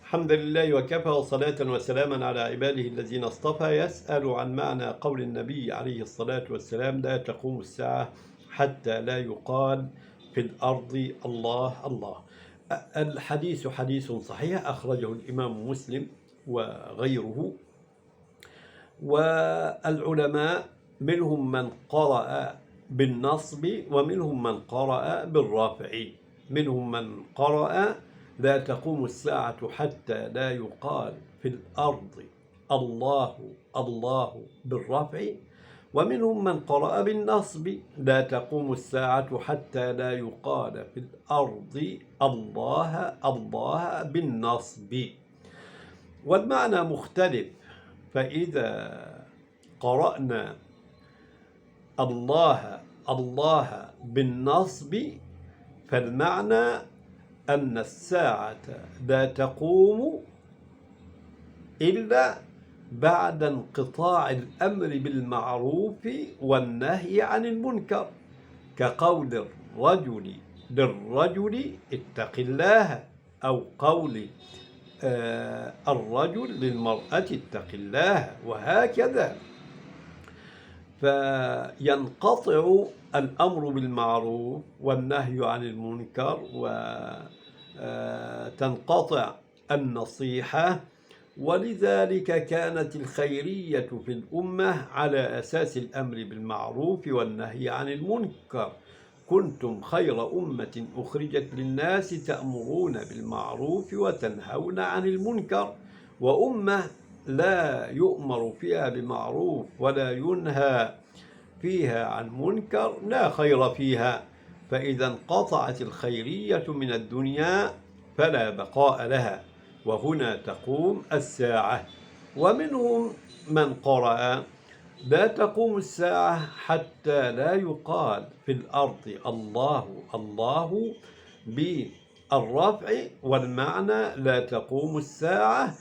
الحمد لله وكفى وصلاة وسلاما على عباده الذين اصطفى. يسأل عن معنى قول النبي عليه الصلاة والسلام: لا تقوم الساعة حتى لا يقال في الأرض الله الله. الحديث حديث صحيح أخرجه الإمام مسلم وغيره، والعلماء منهم من قرأ بالنصب ومنهم من قرأ بالرفع. منهم من قرأ: لا تقوم الساعة حتى لا يقال في الأرض الله الله بالرفع، ومنهم من قرأ بالنصب: لا تقوم الساعة حتى لا يقال في الأرض الله الله بالنصب. والمعنى مختلف، فإذا قرأنا الله الله بالنصب فالمعنى أن الساعة لا تقوم إلا بعد انقطاع الأمر بالمعروف والنهي عن المنكر، كقول الرجل للرجل اتق الله، أو قول الرجل للمرأة اتق الله، وهكذا. فينقطع الأمر بالمعروف والنهي عن المنكر، وتنقطع النصيحة. ولذلك كانت الخيرية في الأمة على أساس الأمر بالمعروف والنهي عن المنكر: كنتم خير أمة أخرجت للناس تأمرون بالمعروف وتنهون عن المنكر. وأمة لا يؤمر فيها بمعروف ولا ينهى فيها عن منكر لا خير فيها. فإذا انقطعت الخيرية من الدنيا فلا بقاء لها، وهنا تقوم الساعة. ومنهم من قرأ: لا تقوم الساعة حتى لا يقال في الأرض الله الله بالرفع، والمعنى لا تقوم الساعة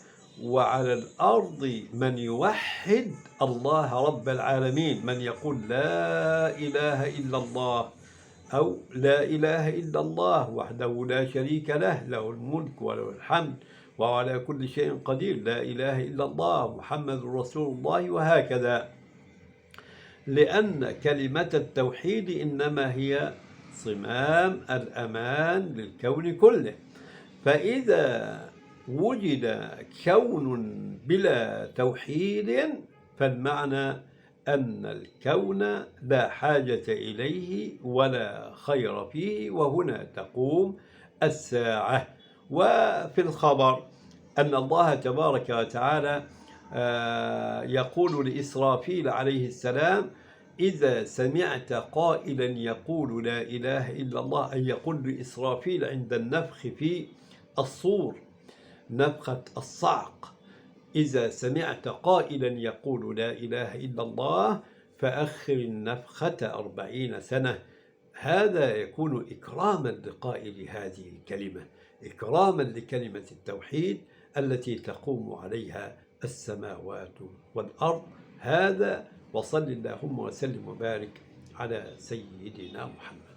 وعلى الأرض من يوحد الله رب العالمين، من يقول لا إله إلا الله، أو لا إله إلا الله وحده لا شريك له، له الملك وله الحمد وهو على كل شيء قدير، لا إله إلا الله محمد رسول الله، وهكذا. لأن كلمة التوحيد إنما هي صمام الأمان للكون كله. فإذا وجد كون بلا توحيد فالمعنى أن الكون لا حاجة إليه ولا خير فيه، وهنا تقوم الساعة. وفي الخبر أن الله تبارك وتعالى يقول لإسرافيل عليه السلام: إذا سمعت قائلا يقول لا إله إلا الله، أي يقول لإسرافيل عند النفخ في الصور، نفخة الصعق: إذا سمعت قائلا يقول لا إله إلا الله فأخر النفخة 40 سنة. هذا يكون إكراما لقائل هذه الكلمة، إكراما لكلمة التوحيد التي تقوم عليها السماوات والأرض. هذا، وصل اللهم وسلم وبارك على سيدنا محمد.